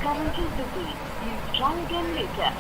currently busy. Please try again later.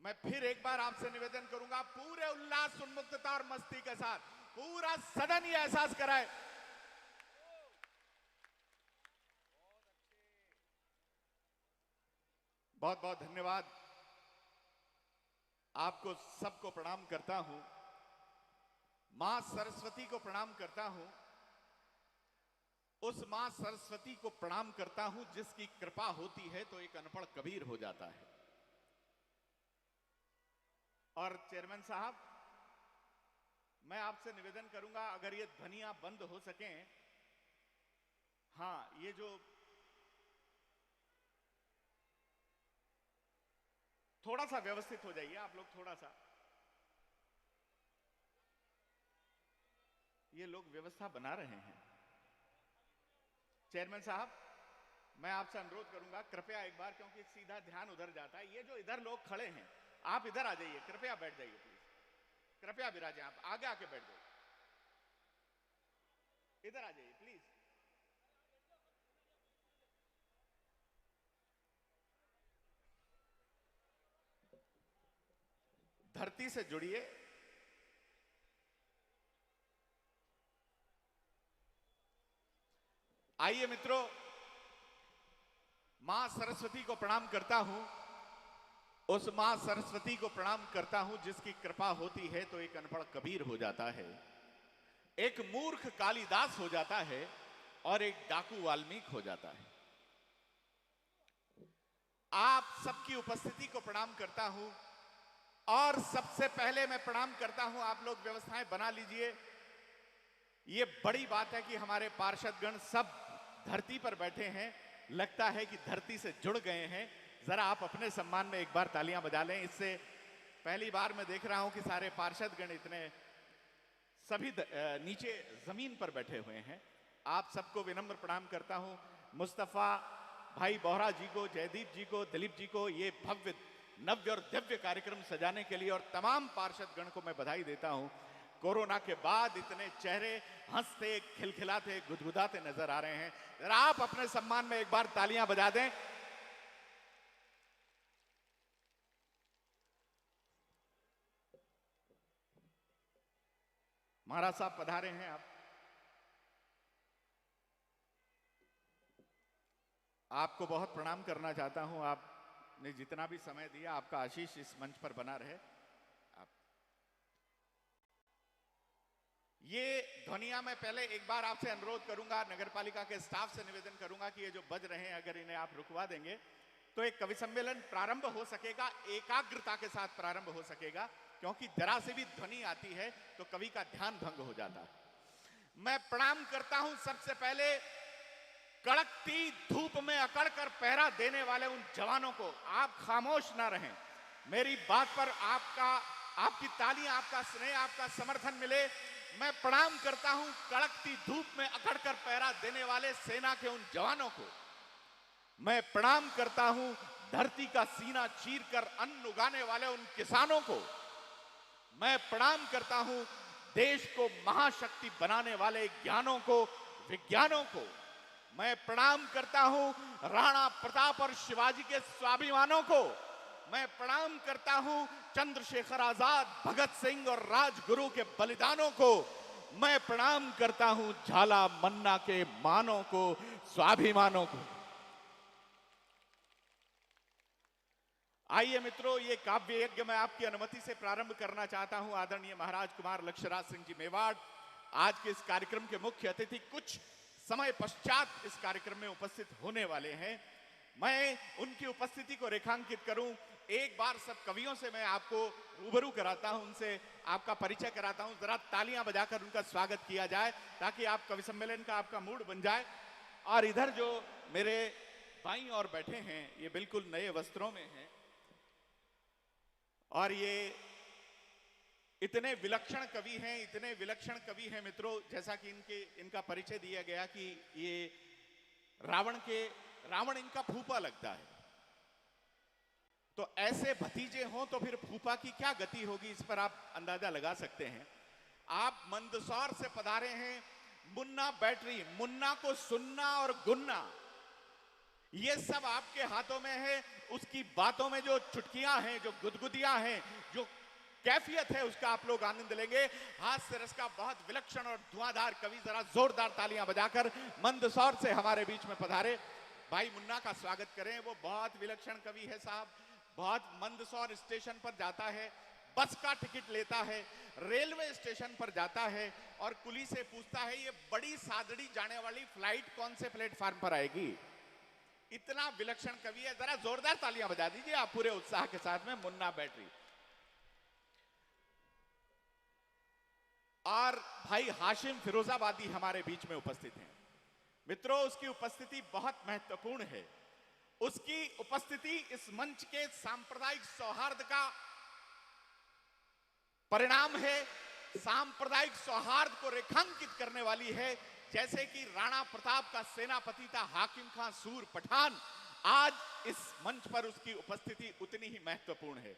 मैं फिर एक बार आपसे निवेदन करूंगा, पूरे उल्लास, उन्मुक्तता और मस्ती के साथ पूरा सदन ये एहसास कराए। बहुत बहुत धन्यवाद। आपको सबको प्रणाम करता हूं, मां सरस्वती को प्रणाम करता हूं, उस मां सरस्वती को प्रणाम करता हूं जिसकी कृपा होती है तो एक अनपढ़ कबीर हो जाता है। और चेयरमैन साहब, मैं आपसे निवेदन करूंगा, अगर ये ध्वनियां बंद हो सकें। हाँ, ये जो थोड़ा सा व्यवस्थित हो जाइए आप लोग, थोड़ा सा ये लोग व्यवस्था बना रहे हैं। चेयरमैन साहब, मैं आपसे अनुरोध करूंगा कृपया एक बार, क्योंकि सीधा ध्यान उधर जाता है। ये जो इधर लोग खड़े हैं, आप इधर आ जाइए, कृपया बैठ जाइए प्लीज, कृपया विराजें, आप आगे आके बैठ जाइए, इधर आ जाइए प्लीज। धरती से जुड़िए, आइए मित्रों, मां सरस्वती को प्रणाम करता हूं, उस मां सरस्वती को प्रणाम करता हूं जिसकी कृपा होती है तो एक अनपढ़ कबीर हो जाता है, एक मूर्ख कालिदास हो जाता है और एक डाकू वाल्मीकि हो जाता है। आप सबकी उपस्थिति को प्रणाम करता हूं और सबसे पहले मैं प्रणाम करता हूं, आप लोग व्यवस्थाएं बना लीजिए। ये बड़ी बात है कि हमारे पार्षदगण सब धरती पर बैठे हैं, लगता है कि धरती से जुड़ गए हैं। जरा आप अपने सम्मान में एक बार तालियां बजा लें। इससे पहली बार मैं देख रहा हूं कि सारे पार्षदगण इतने सभी नीचे जमीन पर बैठे हुए हैं। आप सबको विनम्र प्रणाम करता हूं। मुस्तफा भाई बोहरा जी को, जयदीप जी को, दिलीप जी को ये भव्य नव्य और दिव्य कार्यक्रम सजाने के लिए और तमाम पार्षदगण को मैं बधाई देता हूं। कोरोना के बाद इतने चेहरे हंसते, खिलखिलाते, गुदगुदाते नजर आ रहे हैं। जरा आप अपने सम्मान में एक बार तालियां बजा दें। महाराज साहब पधारे हैं आप। आपको बहुत प्रणाम करना चाहता हूं, आपने जितना भी समय दिया, आपका आशीष इस मंच पर बना रहे। आप ये ध्वनियां मैं पहले एक बार आपसे अनुरोध करूंगा, नगरपालिका के स्टाफ से निवेदन करूंगा कि ये जो बज रहे हैं अगर इन्हें आप रुकवा देंगे तो एक कवि सम्मेलन प्रारंभ हो सकेगा, एकाग्रता के साथ प्रारंभ हो सकेगा, क्योंकि जरा से भी ध्वनि आती है तो कवि का ध्यान भंग हो जाता है। मैं प्रणाम करता हूं सबसे पहले कड़कती धूप में अकड़ कर पहरा देने वाले उन जवानों को। आप खामोश ना रहें, मेरी बात पर आपकी तालियां, आपका स्नेह, आपका समर्थन मिले। मैं प्रणाम करता हूं कड़कती धूप में अकड़ कर पहरा देने वाले सेना के उन जवानों को। मैं प्रणाम करता हूं धरती का सीना चीर कर अन्न उगाने वाले उन किसानों को। मैं प्रणाम करता हूं देश को महाशक्ति बनाने वाले ज्ञानों को, विज्ञानों को। मैं प्रणाम करता हूं राणा प्रताप और शिवाजी के स्वाभिमानों को। मैं प्रणाम करता हूं चंद्रशेखर आजाद, भगत सिंह और राजगुरु के बलिदानों को। मैं प्रणाम करता हूं झाला मन्ना के मानों को, स्वाभिमानों को। आइए मित्रों, ये काव्य यज्ञ मैं आपकी अनुमति से प्रारंभ करना चाहता हूं। आदरणीय महाराज कुमार लक्ष्यराज सिंह जी मेवाड़ आज के इस कार्यक्रम के मुख्य अतिथि कुछ समय पश्चात इस कार्यक्रम में उपस्थित होने वाले हैं। मैं उनकी उपस्थिति को रेखांकित करूं, एक बार सब कवियों से मैं आपको रूबरू कराता हूं, उनसे आपका परिचय कराता हूं। जरा तालियां बजाकर उनका स्वागत किया जाए ताकि आप कवि सम्मेलन का आपका मूड बन जाए। और इधर जो मेरे बाईं ओर बैठे हैं, ये बिल्कुल नए वस्त्रों में हैं। और ये इतने विलक्षण कवि हैं, इतने विलक्षण कवि हैं मित्रों, जैसा कि इनका परिचय दिया गया कि ये रावण इनका फूफा लगता है। तो ऐसे भतीजे हों तो फिर फूफा की क्या गति होगी, इस पर आप अंदाजा लगा सकते हैं। आप मंदसौर से पधारे हैं, मुन्ना बैटरी, मुन्ना को सुनना और गुन्ना ये सब आपके हाथों में है। उसकी बातों में जो चुटकियां हैं, जो गुदगुदियां हैं, जो कैफियत है, उसका आप लोग आनंद लेंगे। हास्य रस का बहुत विलक्षण और धुआंधार कवि, जरा जोरदार तालियां बजाकर मंदसौर से हमारे बीच में पधारे भाई मुन्ना का स्वागत करें। वो बहुत विलक्षण कवि है साहब, बहुत मंदसौर स्टेशन पर जाता है, बस का टिकट लेता है, रेलवे स्टेशन पर जाता है और कुली से पूछता है ये बड़ी सादड़ी जाने वाली फ्लाइट कौन से प्लेटफार्म पर आएगी। इतना विलक्षण कवि है, जरा जोरदार तालियां बजा दीजिए आप पूरे उत्साह के साथ में मुन्ना बैटरी। और भाई हाशिम फिरोजाबादी हमारे बीच में उपस्थित हैं। मित्रों, उसकी उपस्थिति बहुत महत्वपूर्ण है। उसकी उपस्थिति इस मंच के सांप्रदायिक सौहार्द का परिणाम है, सांप्रदायिक सौहार्द को रेखांकित करने वाली है। जैसे कि राणा प्रताप का सेनापति था हाकिम खां सूर पठान, आज इस मंच पर उसकी उपस्थिति उतनी ही महत्वपूर्ण है।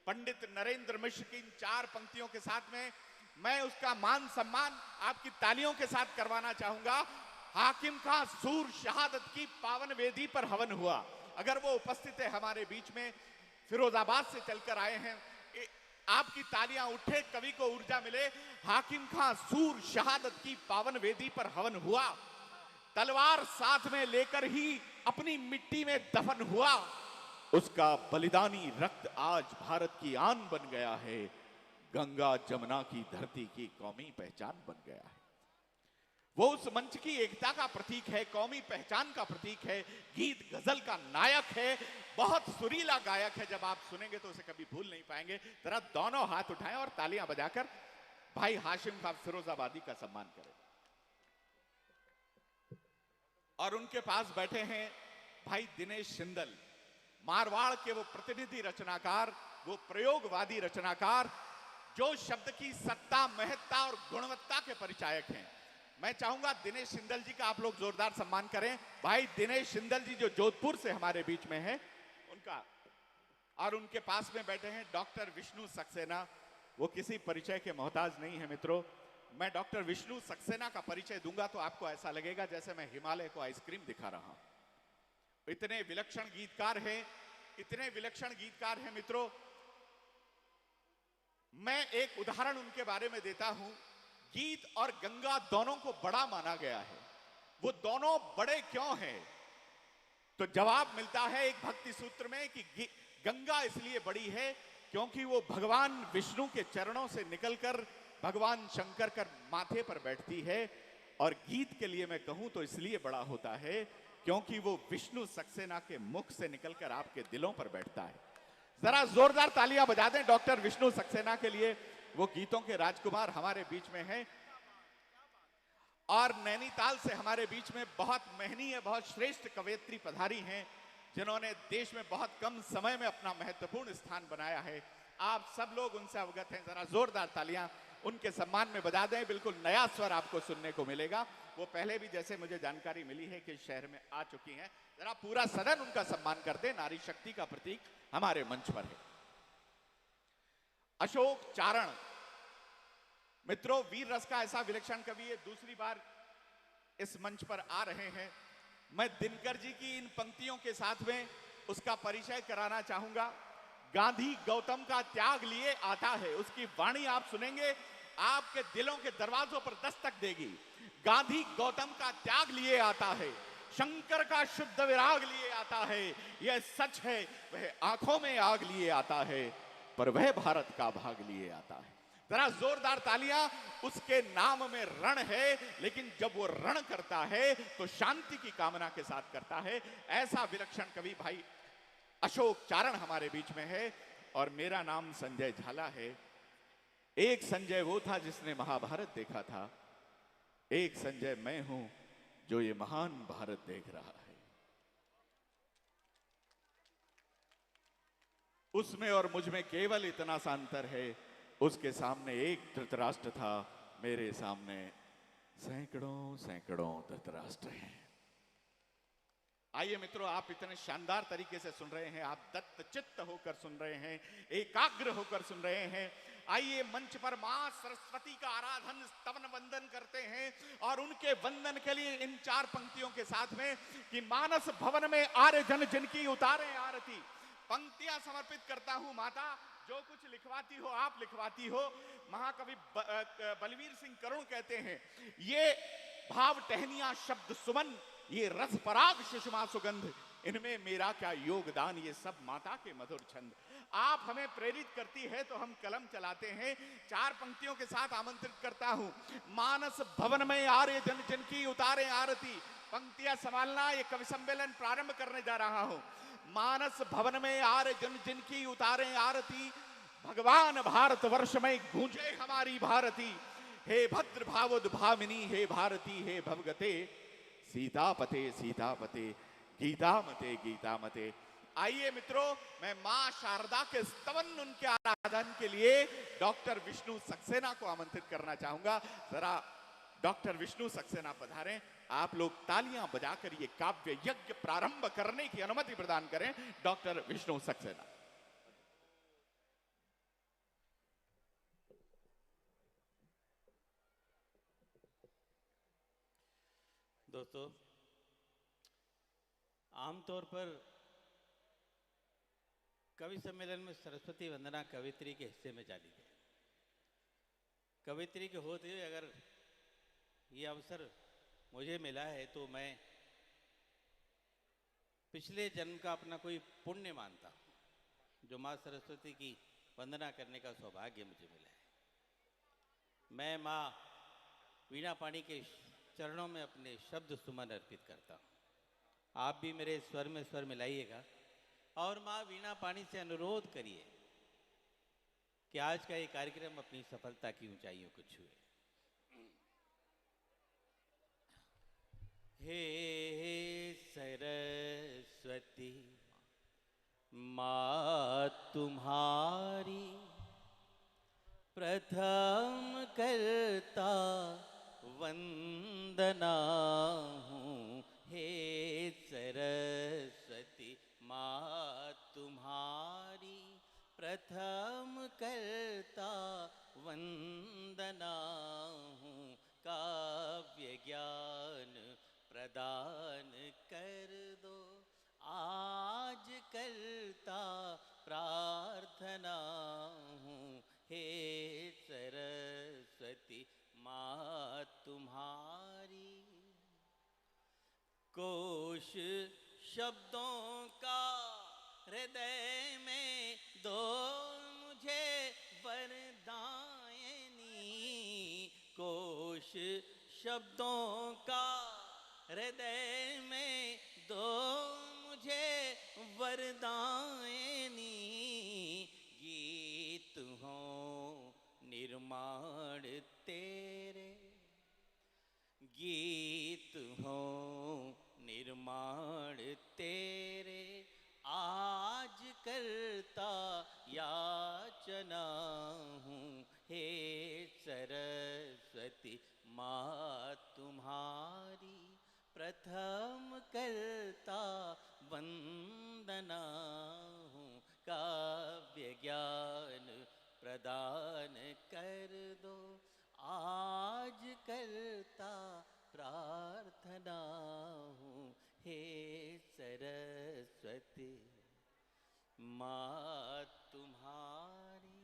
पंडित नरेंद्र मिश्र की इन 4 पंक्तियों के साथ में मैं उसका मान सम्मान आपकी तालियों के साथ करवाना चाहूंगा। हाकिम खां सूर शहादत की पावन वेदी पर हवन हुआ। अगर वो उपस्थित है हमारे बीच में, फिरोजाबाद से चलकर आए हैं, आपकी तालियां उठे, कवि को ऊर्जा मिले। हाकिम खां सूर शहादत की पावन वेदी पर हवन हुआ, तलवार साथ में लेकर ही अपनी मिट्टी में दफन हुआ। उसका बलिदानी रक्त आज भारत की आन बन गया है, गंगा जमुना की धरती की कौमी पहचान बन गया है। वो उस मंच की एकता का प्रतीक है, कौमी पहचान का प्रतीक है, गीत गजल का नायक है, बहुत सुरीला गायक है। जब आप सुनेंगे तो उसे कभी भूल नहीं पाएंगे। जरा दोनों हाथ उठाएं और तालियां बजाकर भाई हाशिम खां फिरोजाबादी का सम्मान करें। और उनके पास बैठे हैं भाई दिनेश शिंदल, मारवाड़ के वो प्रतिनिधि रचनाकार, वो प्रयोगवादी रचनाकार, जो शब्द की सत्ता, महत्ता और गुणवत्ता के परिचायक हैं। मैं चाहूंगा दिनेश शिंदल जी का आप लोग जोरदार सम्मान करें। भाई दिनेश शिंदल जी जो जोधपुर से हमारे बीच में हैं, उनका। और उनके पास में बैठे हैं डॉक्टर विष्णु सक्सेना। वो किसी परिचय के मोहताज नहीं है मित्रों। मैं डॉक्टर विष्णु सक्सेना का परिचय दूंगा तो आपको ऐसा लगेगा जैसे मैं हिमालय को आइसक्रीम दिखा रहा हूं। इतने विलक्षण गीतकार हैं, इतने विलक्षण गीतकार हैं मित्रों। मैं एक उदाहरण उनके बारे में देता हूं। गीत और गंगा दोनों को बड़ा माना गया है। वो दोनों बड़े क्यों हैं? तो जवाब मिलता है एक भक्ति सूत्र में कि गंगा इसलिए बड़ी है क्योंकि वो भगवान विष्णु के चरणों से निकलकर भगवान शंकर कर माथे पर बैठती है। और गीत के लिए मैं कहूं तो इसलिए बड़ा होता है क्योंकि वो विष्णु सक्सेना के मुख से निकलकर आपके दिलों पर बैठता है। जरा जोरदार तालियां बजा दें डॉक्टर विष्णु सक्सेना के लिए। वो गीतों के राजकुमार हमारे बीच में हैं। और नैनीताल से हमारे बीच में बहुत महनीय, बहुत श्रेष्ठ कवयित्री पधारी हैं, जिन्होंने देश में बहुत कम समय में अपना महत्वपूर्ण स्थान बनाया है। आप सब लोग उनसे अवगत हैं। जरा जोरदार तालियां उनके सम्मान में बजा दें। बिल्कुल नया स्वर आपको सुनने को मिलेगा। वो पहले भी, जैसे मुझे जानकारी मिली है, कि शहर में आ चुकी हैं। जरा पूरा सदन उनका सम्मान करते। नारी शक्ति का प्रतीक हमारे मंच पर है। अशोक चारण मित्रों, वीर रस का ऐसा विलक्षण कवि है, दूसरी बार इस मंच पर आ रहे हैं। मैं दिनकर जी की इन पंक्तियों के साथ में उसका परिचय कराना चाहूंगा। गांधी गौतम का त्याग लिए आता है, उसकी वाणी आप सुनेंगे, आपके दिलों के दरवाजों पर दस्तक देगी। गांधी गौतम का त्याग लिए आता है, शंकर का शुद्ध विराग लिए आता है। यह सच है, वह आंखों में आग लिए आता है, पर वह भारत का भाग लिए आता है। जरा जोरदार तालियां। उसके नाम में रण है, लेकिन जब वो रण करता है तो शांति की कामना के साथ करता है। ऐसा विलक्षण कवि भाई अशोक चारण हमारे बीच में है। और मेरा नाम संजय झाला है। एक संजय वो था जिसने महाभारत देखा था, एक संजय मैं हूं जो ये महान भारत देख रहा है। उसमें और मुझ में केवल इतना सा अंतर है, उसके सामने एक धृतराष्ट्र था, मेरे सामने सैकड़ों सैकड़ों धृतराष्ट्र हैं। आइए मित्रों, आप इतने शानदार तरीके से सुन रहे हैं, आप दत्त चित्त होकर सुन रहे हैं, एकाग्र होकर सुन रहे हैं। आइए मंच पर मां सरस्वती का आराधन स्तवन वंदन करते हैं और उनके वंदन के लिए इन 4 पंक्तियों के साथ में कि मानस भवन में आर्य जन जिनकी उतारे आरती। पंक्तियां समर्पित करता हूं माता, जो कुछ लिखवाती हो आप लिखवाती हो। महाकवि बलवीर सिंह करुण कहते हैं, ये भाव टहनिया शब्द सुमन, ये रस पराग सुषमा सुगंध, इनमें मेरा क्या योगदान, ये सब माता के मधुर छंद। आप हमें प्रेरित करती है तो हम कलम चलाते हैं। 4 पंक्तियों के साथ आमंत्रित करता हूं। मानस भवन में आर्य जन जिनकी उतारे आरती। पंक्तियां संभालना, ये कवि सम्मेलन प्रारंभ करने जा रहा हूं। मानस भवन में आर्य जन जिनकी उतारे आरती, भगवान भारत वर्ष में गूंजे हमारी भारती। हे भद्र भावोद्भामिनी, हे भारती, हे भवगते, सीतापते सीतापते, गीतामते गीतामते। आइए मित्रों, मैं मां शारदा के स्तवन, उनके आराधन के लिए डॉक्टर विष्णु सक्सेना को आमंत्रित करना चाहूंगा। जरा डॉक्टर विष्णु सक्सेना पधारें। आप लोग तालियां बजाकर ये काव्य यज्ञ प्रारंभ करने की अनुमति प्रदान करें। डॉक्टर विष्णु सक्सेना। दोस्तों, आमतौर पर कवि सम्मेलन में सरस्वती वंदना कवित्री के हिस्से में जानी है। कवित्री के होते हुए अगर ये अवसर मुझे मिला है तो मैं पिछले जन्म का अपना कोई पुण्य मानता हूँ, जो माँ सरस्वती की वंदना करने का सौभाग्य मुझे मिला है। मैं माँ वीणा पाणी के चरणों में अपने शब्द सुमन अर्पित करता हूँ। आप भी मेरे स्वर में स्वर मिलाइएगा और माँ वीणा पाणी से अनुरोध करिए कि आज का ये कार्यक्रम अपनी सफलता की ऊंचाइयों को छुए। हे सरस्वती माँ तुम्हारी प्रथम करता वंदना हूँ। हे सरस्वती माँ तुम्हारी प्रथम करता वंदना हूँ। काव्य ज्ञान प्रदान कर दो, आज करता प्रार्थना हूँ। हे सरस्वती माँ तुम्हारी कोश शब्दों का हृदय में दो मुझे वरदायनी। कोश शब्दों का हृदय में दो मुझे वरदायनी। गीत हो निर्माण तेरे, गीत हो निर्माण तेरे, आज करता याचना हूँ। हे सरस्वती माँ तुम्हारी प्रथम करता वंदना हूँ। काव्य ज्ञान प्रदान कर दो, आज करता प्रार्थना हूँ। हे सरस्वती माँ तुम्हारी।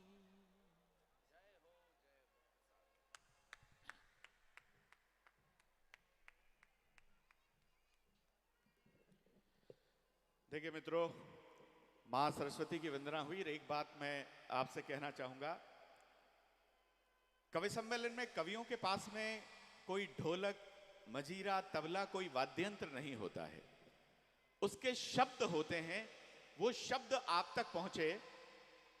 देखिए मित्रों, मां सरस्वती की वंदना हुई। एक बात मैं आपसे कहना चाहूंगा, कवि सम्मेलन में कवियों के पास में कोई ढोलक, मजीरा, तबला, कोई वाद्य यंत्र नहीं होता है। उसके शब्द होते हैं, वो शब्द आप तक पहुंचे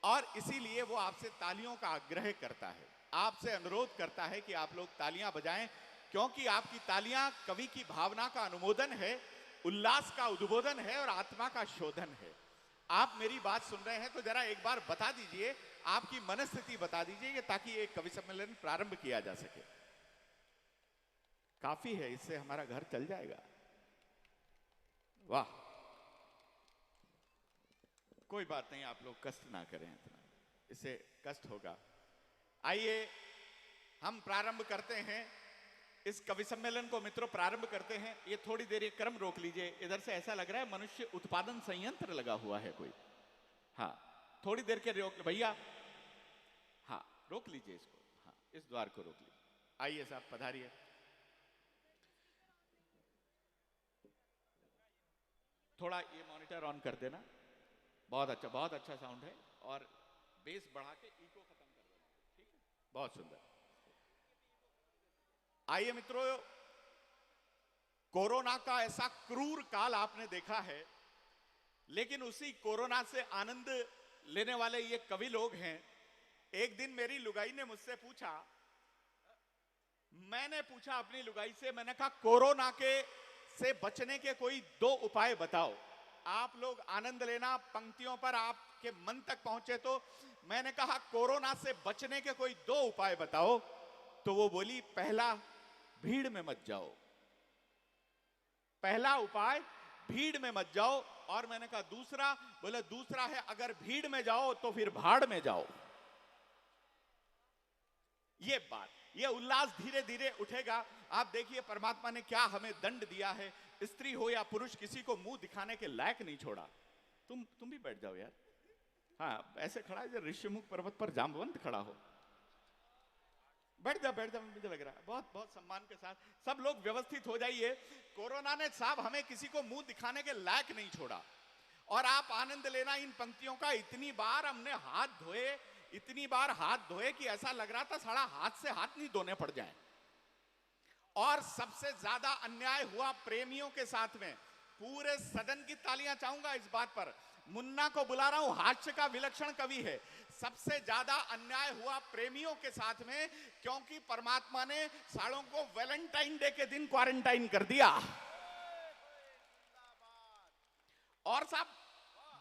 और इसीलिए वो आपसे तालियों का आग्रह करता है, आपसे अनुरोध करता है कि आप लोग तालियां बजाएं, क्योंकि आपकी तालियां कवि की भावना का अनुमोदन है, उल्लास का उद्बोधन है और आत्मा का शोधन है। आप मेरी बात सुन रहे हैं तो जरा एक बार बता दीजिए, आपकी मनस्थिति बता दीजिए ताकि एक कवि सम्मेलन प्रारंभ किया जा सके। काफी है, इससे हमारा घर चल जाएगा। वाह, कोई बात नहीं, आप लोग कष्ट ना करें इतना, इससे कष्ट होगा। आइए हम प्रारंभ करते हैं इस कवि सम्मेलन को। मित्रों, प्रारंभ करते हैं। ये थोड़ी देर ये क्रम रोक लीजिए, इधर से ऐसा लग रहा है मनुष्य उत्पादन संयंत्र लगा हुआ है कोई। हाँ, थोड़ी देर के रोक भैया, हाँ रोक लीजिए इसको, हाँ इस द्वार को रोक लीजिए। आइए साहब पधारिए। थोड़ा ये मॉनिटर ऑन कर देना, बहुत अच्छा साउंड है, और बेस बढ़ा के इको खत्म कर देना, ठीक है, बहुत सुंदर। आइए मित्रों, कोरोना का ऐसा क्रूर काल आपने देखा है, लेकिन उसी कोरोना से आनंद लेने वाले ये कवि लोग हैं। एक दिन मेरी लुगाई ने मुझसे पूछा, मैंने पूछा अपनी लुगाई से, मैंने कहा कोरोना के से बचने के कोई 2 उपाय बताओ। आप लोग आनंद लेना, पंक्तियों पर आपके मन तक पहुंचे। तो मैंने कहा कोरोना से बचने के कोई 2 उपाय बताओ। तो वो बोली, पहला भीड़ में मत जाओ, पहला उपाय भीड़ में मत जाओ। और मैंने कहा दूसरा? बोले दूसरा है अगर भीड़ में जाओ तो फिर भाड़ में जाओ। ये बात, ये उल्लास धीरे धीरे उठेगा। आप देखिए परमात्मा ने क्या हमें दंड दिया है। स्त्री हो या पुरुष, किसी को मुंह दिखाने के लायक नहीं छोड़ा। तुम भी बैठ जाओ यार। हाँ, ऐसे खड़ा है जैसे ऋषिमुख पर्वत पर जामवंत खड़ा हो। बैठ जा, मुझे लग रहा है बहुत सम्मान के साथ सब लोग व्यवस्थित हो जाइए। कोरोना ने साहब हमें किसी को मुंह दिखाने के लायक नहीं छोड़ा। और आप आनंद लेना इन पंक्तियों का। इतनी बार हमने हाथ धोए, इतनी बार हाथ धोए कि ऐसा लग रहा था सारा हाथ से हाथ नहीं धोने पड़ जाए। और सबसे ज्यादा अन्याय हुआ प्रेमियों के साथ में। पूरे सदन की तालियां चाहूंगा इस बात पर। मुन्ना को बुला रहा हूं, हास्य का विलक्षण कवि है। सबसे ज्यादा अन्याय हुआ प्रेमियों के साथ में, क्योंकि परमात्मा ने सालों को वैलेंटाइन डे के दिन क्वारंटाइन कर दिया। और साहब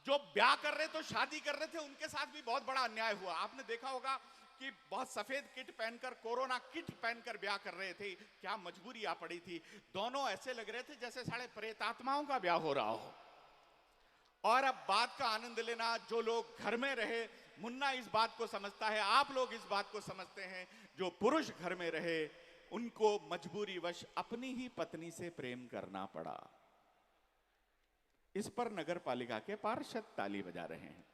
जो ब्याह कर रहे थे, शादी कर रहे थे, उनके साथ भी बहुत बड़ा अन्याय हुआ। आपने देखा होगा कि बहुत सफेद किट पहनकर, कोरोना किट पहनकर ब्याह कर रहे थे। क्या मजबूरी आ पड़ी थी। दोनों ऐसे लग रहे थे जैसे साढ़े प्रेतात्माओं का ब्याह हो रहा हो। और अब बात का आनंद लेना। जो लोग घर में रहे, मुन्ना इस बात को समझता है, आप लोग इस बात को समझते हैं, जो पुरुष घर में रहे उनको मजबूरी वश अपनी ही पत्नी से प्रेम करना पड़ा। इस पर नगर पालिका के पार्षद ताली बजा रहे हैं।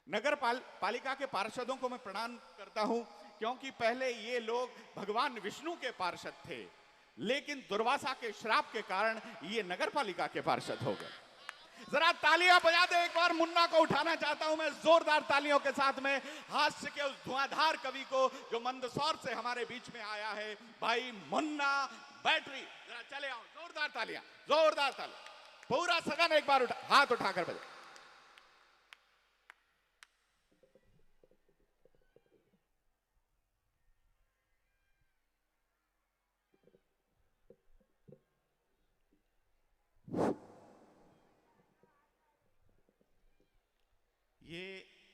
नगर पालिका के पार्षदों को मैं प्रणाम करता हूं, क्योंकि पहले ये लोग भगवान विष्णु के पार्षद थे, लेकिन दुर्वासा के श्राप के कारण ये नगर पालिका के पार्षद हो गए। जरा तालियां बजा दे एक बार। मुन्ना को उठाना चाहता हूं मैं जोरदार तालियों के साथ में, हास्य के उस धुआंधार कवि को जो मंदसौर से हमारे बीच में आया है, भाई मुन्ना बैटरी। जरा चले आओ, जोरदार तालियां, जोरदार तालियां। पूरा सदन एक बार हाथ उठाकर बजा।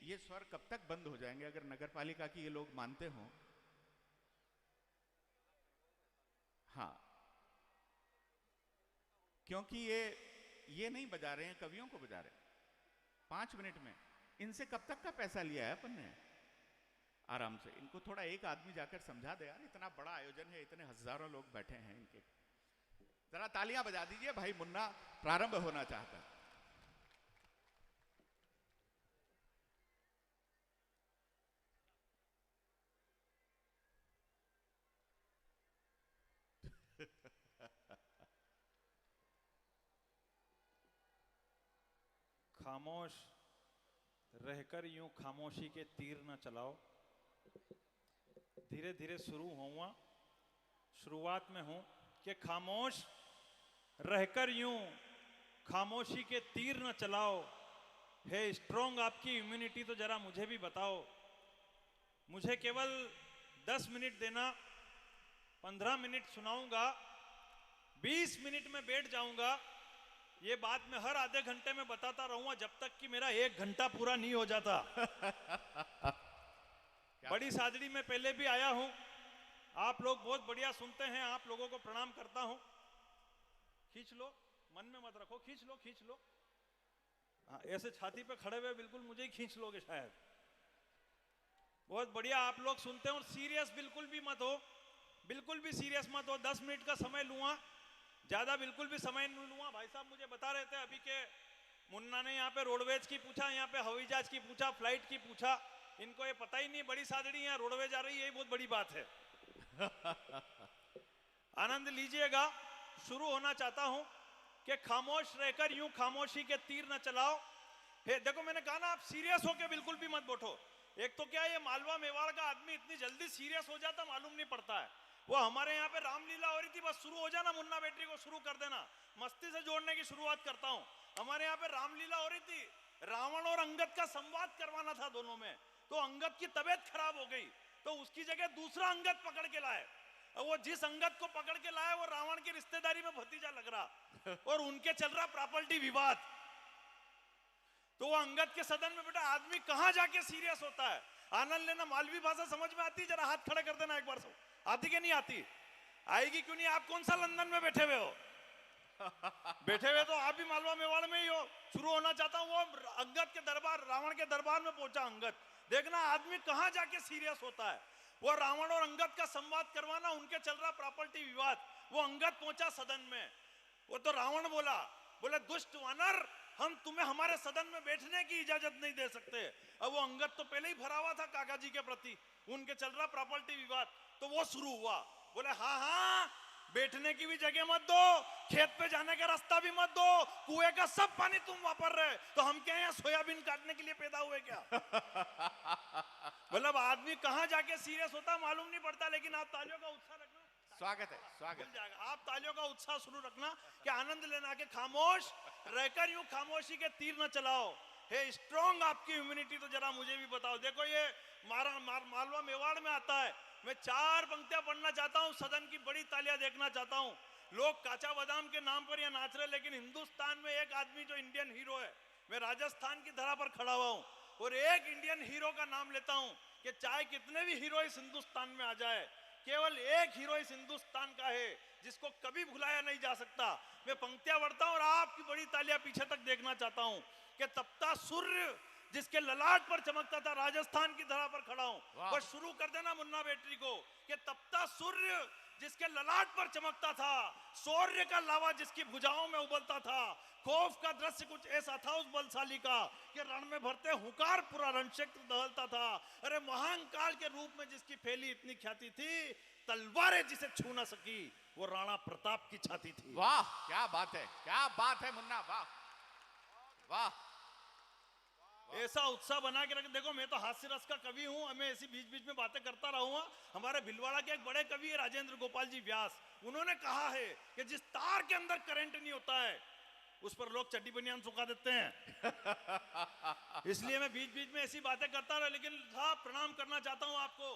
ये स्वर कब तक बंद हो जाएंगे अगर नगर पालिका की ये लोग मानते हों? हाँ, क्योंकि ये नहीं बजा रहे हैं, कवियों को बजा रहे हैं 5 मिनट में। इनसे कब तक का पैसा लिया है अपन ने? आराम से इनको थोड़ा एक आदमी जाकर समझा दे यार, इतना बड़ा आयोजन है, इतने हजारों लोग बैठे हैं इनके। जरा तालियां बजा दीजिए, भाई मुन्ना प्रारंभ होना चाहता है। खामोश रहकर यूं खामोशी के तीर न चलाओ। धीरे धीरे शुरू हुआ, शुरुआत में हूं कि खामोश रहकर यूं खामोशी के तीर न चलाओ। है स्ट्रोंग आपकी इम्यूनिटी तो जरा मुझे भी बताओ। मुझे केवल 10 मिनट देना, 15 मिनट सुनाऊंगा, 20 मिनट में बैठ जाऊंगा, ये बात मैं हर आधे घंटे में बताता रहूंगा जब तक कि मेरा 1 घंटा पूरा नहीं हो जाता। बड़ी सादड़ी में पहले भी आया हूं, आप लोग बहुत बढ़िया सुनते हैं, आप लोगों को प्रणाम करता हूं। खींच लो, मन में मत रखो, खींच लो खींच लो। हाँ, ऐसे छाती पे खड़े हुए बिल्कुल मुझे ही खींच लोगे शायद। बहुत बढ़िया आप लोग सुनते हैं, और सीरियस बिल्कुल भी मत हो, बिल्कुल भी सीरियस मत हो। 10 मिनट का समय लूंगा, ज्यादा बिल्कुल भी समय नहीं लूंगा। भाई साहब मुझे बता रहे थे अभी के, मुन्ना ने यहाँ पे रोडवेज की पूछा, यहाँ पे हवाई जहाज की पूछा, फ्लाइट की पूछा, इनको ये पता ही नहीं बड़ी सादड़ी यहाँ रोडवेज जा रही है, यही बहुत बड़ी बात है। आनंद लीजिएगा। शुरू होना चाहता हूं कि खामोश रहकर यूं खामोशी के तीर न चलाओ। देखो मैंने कहा ना, आप सीरियस होके बिल्कुल भी मत बैठो। एक तो क्या ये मालवा मेवाड़ का आदमी इतनी जल्दी सीरियस हो जाता मालूम नहीं पड़ता है। वो हमारे यहाँ पे रामलीला हो रही थी, बस शुरू हो जाना, मुन्ना बैटरी को शुरू कर देना, मस्ती से जोड़ने की शुरुआत करता हूँ। हमारे यहाँ पे रामलीला हो रही थी, रावण और अंगद का संवाद करवाना था दोनों में, तो अंगद की तबीयत खराब हो गई, तो उसकी जगह दूसरा अंगद पकड़ के लाए। वो जिस अंगद को पकड़ के लाए वो रावण की रिश्तेदारी में भतीजा लग रहा, और उनके चल रहा प्रॉपर्टी विवाद। तो वो अंगद के सदन में बेटा आदमी कहां जाके सीरियस होता है। आनंद लेना, मालवी भाषा समझ में आती? जरा हाथ खड़े कर देना एक बार। सब आती कि नहीं आती? आएगी क्यों नहीं? आप कौन सा लंदन में बैठे हुए हो? बैठे हुए तो आप भी मालवा मेवाड़ में ही हो। शुरू होना चाहता हूं। वो अंगद के दरबार, रावण के दरबार में पहुंचा अंगद। देखना आदमी कहां जाके सीरियस होता है। वो रावण और अंगद का संवाद करवाना, उनके चल रहा प्रॉपर्टी विवाद। वो अंगद पहुंचा सदन में, वो तो रावण बोले दुष्ट वानर, हम तुम्हें हमारे सदन में बैठने की इजाजत नहीं दे सकते। अब वो अंगद तो पहले ही भरा हुआ था काका जी के प्रति, उनके चल रहा प्रॉपर्टी विवाद, तो वो शुरू हुआ। बोले हाँ, बैठने की भी जगह मत दो, खेत पे जाने का रास्ता भी मत दो, कुएं का सब पानी तुम वापर रहे, तो हम क्या यहाँ सोयाबीन काटने के लिए पैदा हुए क्या? मतलब आदमी कहां जाके सीरियस होता मालूम नहीं पड़ता। लेकिन आप तालियों का उत्साह रखना, स्वागत है, स्वागत जाएगा। आप तालियों का उत्साह शुरू रखना कि आनंद लेना के खामोश रहकर यूं खामोशी के तीर न चलाओ। हे स्ट्रॉन्ग आपकी इम्यूनिटी, तो जरा मुझे भी बताओ। देखो ये मालवा मेवाड़ में आता है। मैं 4 पंक्तियां पढ़ना चाहता हूं, सदन की बड़ी तालियां देखना चाहता हूं। लोग काचा बादाम के नाम पर यह नाच रहे, लेकिन हिंदुस्तान में एक आदमी जो इंडियन हीरो है, मैं राजस्थान की धरा पर खड़ा हुआ हूं और एक इंडियन हीरो का नाम लेता हूं कि चाहे कितने भी हीरो इस हिंदुस्तान में आ जाए, केवल एक हीरो इस हिंदुस्तान का है जिसको कभी भुलाया नहीं जा सकता। मैं पंक्तियां पढ़ता हूं और आपकी बड़ी तालियां पीछे तक देखना चाहता हूं कि तपता सूर्य जिसके ललाट पर चमकता था, राजस्थान की धरा पर खड़ा हूं। बस शुरू कर देना मुन्ना बैटरी को कि तपता सूर्य जिसके ललाट पर चमकता था, शौर्य का लावा जिसकी भुजाओं में उबलता था, खौफ का दृश्य कुछ ऐसा था उस बलशाली का कि रण में भरते हुंकार पूरा रणक्षेत्र दहलता था। अरे महाकाल के रूप में जिसकी फैली इतनी ख्याति थी, तलवारें जिसे छू न सकी वो राणा प्रताप की छाती थी। वाह, क्या बात है, क्या बात है मुन्ना, वाह वाह। ऐसा उत्साह बना के रख। देखो मैं तो हास्य रस का कवि हूं, मैं ऐसी बीच बीच में बातें करता रहूंगा। हमारे भिलवाड़ा के एक बड़े कवि है राजेंद्र गोपाल जी व्यास, उन्होंने कहा है कि जिस तार के अंदर करंट नहीं होता है उस पर लोग चड्डी बनियान सुखा देते हैं। इसलिए मैं बीच बीच में ऐसी बातें करता रहा। लेकिन साहब प्रणाम करना चाहता हूं आपको।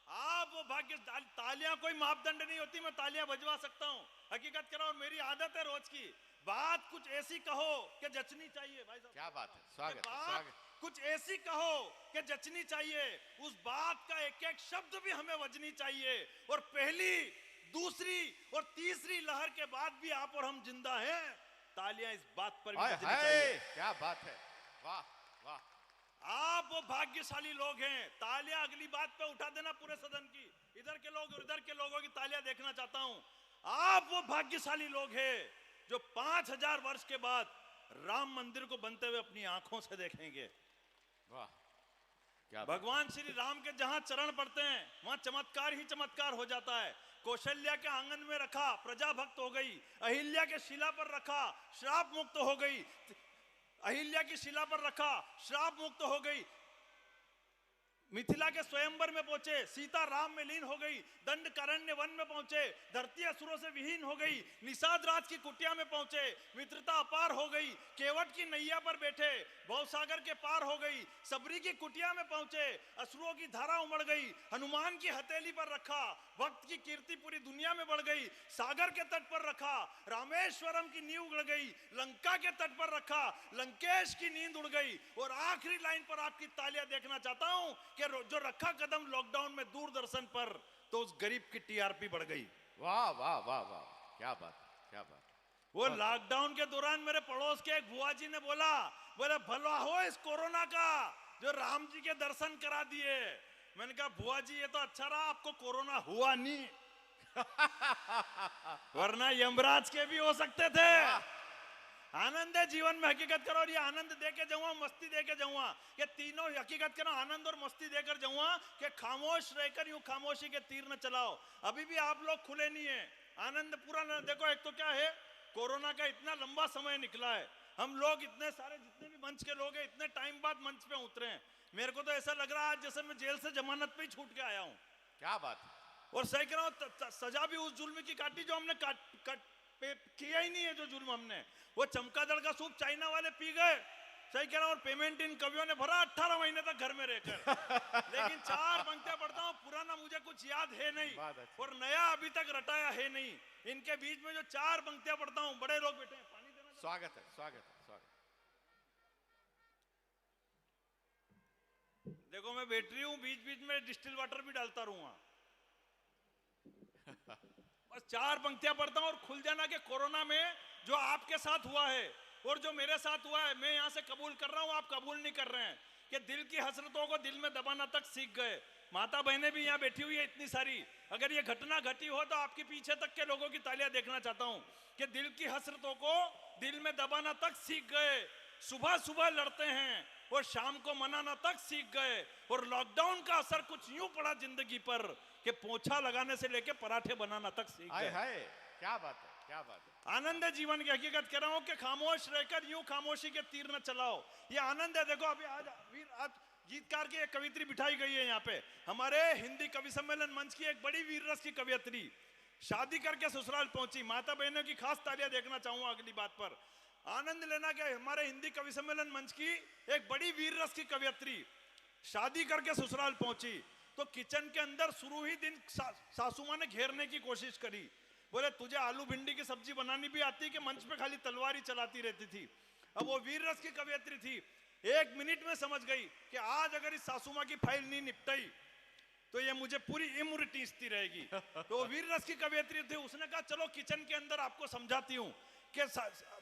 आप वो भाग्य, तालियां कोई मापदंड नहीं होती, मैं तालियां बजवा सकता हूं, हकीकत कह रहा हूं। मेरी आदत है रोज की बात कुछ ऐसी कहो कि जचनी चाहिए। भाई साहब क्या बात है, स्वागत है, बात स्वागत। कुछ ऐसी कहो कि जचनी चाहिए, उस बात का एक एक शब्द भी हमें वजनी चाहिए। और पहली, दूसरी और तीसरी लहर के बाद भी आप और हम जिंदा हैं, तालियां इस बात पर भी बजनी चाहिए। क्या बात है, वाह वाह। आप वो भाग्यशाली लोग हैं। तालियां अगली बात पे उठा देना पूरे सदन की, इधर के लोग और इधर के लोगों की तालियां देखना चाहता हूं। आप वो भाग्यशाली लोग हैं जो 5000 वर्ष के बाद राम मंदिर को बनते हुए अपनी आंखों से देखेंगे। वाह, क्या भगवान श्री राम के जहां चरण पड़ते हैं वहां चमत्कार ही चमत्कार हो जाता है। कौशल्या के आंगन में रखा, प्रजा भक्त हो गई। अहिल्या के शिला पर रखा, श्राप मुक्त हो गई। अहिल्या की शिला पर रखा, श्राप मुक्त हो गई। मिथिला के स्वयंवर में पहुंचे, सीता राम में लीन हो गई, दंडकारण्य वन में पहुंचे, धरती असुरों से विहीन हो गई, निषाद राज की कुटिया में पहुंचे, मित्रता अपार हो गई, केवट की नैया पर बैठे, भवसागर के पार हो गई, सबरी की कुटिया में पहुंचे, असुरों की धारा उमड़ गई, हनुमान की हथेली पर रखा, भक्त की कीर्ति पूरी दुनिया में बढ़ गई, सागर के तट पर रखा, रामेश्वरम की नींव उगड़ गई, लंका के तट पर रखा, लंकेश की नींद उड़ गई। और आखिरी लाइन पर आपकी तालियां देखना चाहता हूं कि जो रखा कदम लॉकडाउन में दूरदर्शन पर, तो उस गरीब की टीआरपी बढ़ गई। वाह वाह वाह वाह, क्या बात, क्या बात। वो लॉकडाउन के दौरान मेरे पड़ोस के एक बुआ जी ने बोला, बोले भला हो इस कोरोना का जो राम जी के दर्शन करा दिए। मैंने कहा बुआ जी ये तो अच्छा रहा आपको कोरोना हुआ नहीं वरना यमराज के भी हो सकते थे। आनंद है जीवन में, हकीकत करो। और ये आनंद देके जाऊंगा, मस्ती देके जाऊंगा, कि तीनों हकीकत करो, आनंद और मस्ती देकर जाऊंगा कि खामोश रहकर यूं खामोशी के तीर न चलाओ। अभी भी आप लोग खुले नहीं है, आनंद पूरा न देखो। एक तो क्या है, कोरोना का इतना लंबा समय निकला है, हम लोग इतने सारे जितने भी मंच के लोग हैं इतने टाइम बाद मंच पे उतरे हैं। मेरे को तो ऐसा लग रहा है आज जैसे मैं जेल से जमानत पे ही छूट के आया हूं। क्या बात। और सही कह रहा हूं, सजा भी उस जुल्म की काटी जो हमने किया ही नहीं है। जो जुल्म हमने, वो चमकादड़ का सूप चाइना वाले पी गए, सही कह रहा हूं, और पेमेंट इन कवियों ने भरा 18 महीने तक घर में रहकर लेकिन 4 पंक्तियां पढ़ता हूं, पुराना मुझे कुछ याद है नहीं और नया अभी तक रटाया है नहीं। इनके बीच में जो 4 पंक्तियां पढ़ता हूं, बड़े लोग बैठे हैं, पानी देना। स्वागत है, स्वागत है, स्वागत। देखो मैं बैटरी हूं, बीच बीच में डिस्टिल वाटर भी डालता रहूंगा। बस 4 पंक्तियां पढ़ता हूं और खुल जाना कि कोरोना में जो आपके साथ हुआ है और जो मेरे साथ हुआ है, मैं यहां से कबूल कर रहा हूं, आप कबूल नहीं कर रहे हैं, कि दिल की हसरतों को दिल में दबाना तक सीख गए। माता बहनें भी यहां बैठी हुई है इतनी सारी। अगर ये घटना घटी हो तो आपके पीछे तक के लोगों की तालियां देखना चाहता हूं कि दिल की हसरतों को दिल में दबाना तक सीख गए। सुबह सुबह लड़ते हैं और शाम को मनाना तक सीख गए। और लॉकडाउन का असर कुछ यूं पड़ा जिंदगी पर कि पोछा लगाने से लेके पराठे बनाना तक सीख गए। हाय, क्या बात है, क्या बात है। आनंद है जीवन की, हकीकत कह रहा हूं कि खामोश रहकर यूं खामोशी के तीर न चलाओ। ये आनंद है। देखो अभी आज गीतकार की एक कवित्री बिठाई गई है यहाँ पे, हमारे हिंदी कवि सम्मेलन मंच की एक बड़ी वीर रस की कवियत्री शादी करके ससुराल पहुंची। माता बहनों की खास तालियां देखना चाहूंगा अगली बात पर। आनंद लेना कि हमारे हिंदी कवि सम्मेलन मंच की एक बड़ी वीर रस की कवियत्री शादी करके ससुराल पहुंची तो किचन के अंदर शुरू ही दिन सासू मां ने घेरने की कोशिश करी। बोले तुझे आलू भिंडी की सब्जी बनानी भी आती कि मंच पे खाली तलवारी चलाती रहती थी। अब वो वीर रस की कवियत्री थी, 1 मिनट में समझ गई कि आज अगर इस सासू मां की फाइल नहीं निपटाई तो ये मुझे पूरी उम्र टीसती रहेगी। तो वो वीर रस की कवियत्री थी, उसने कहा चलो किचन के अंदर आपको समझाती हूँ कि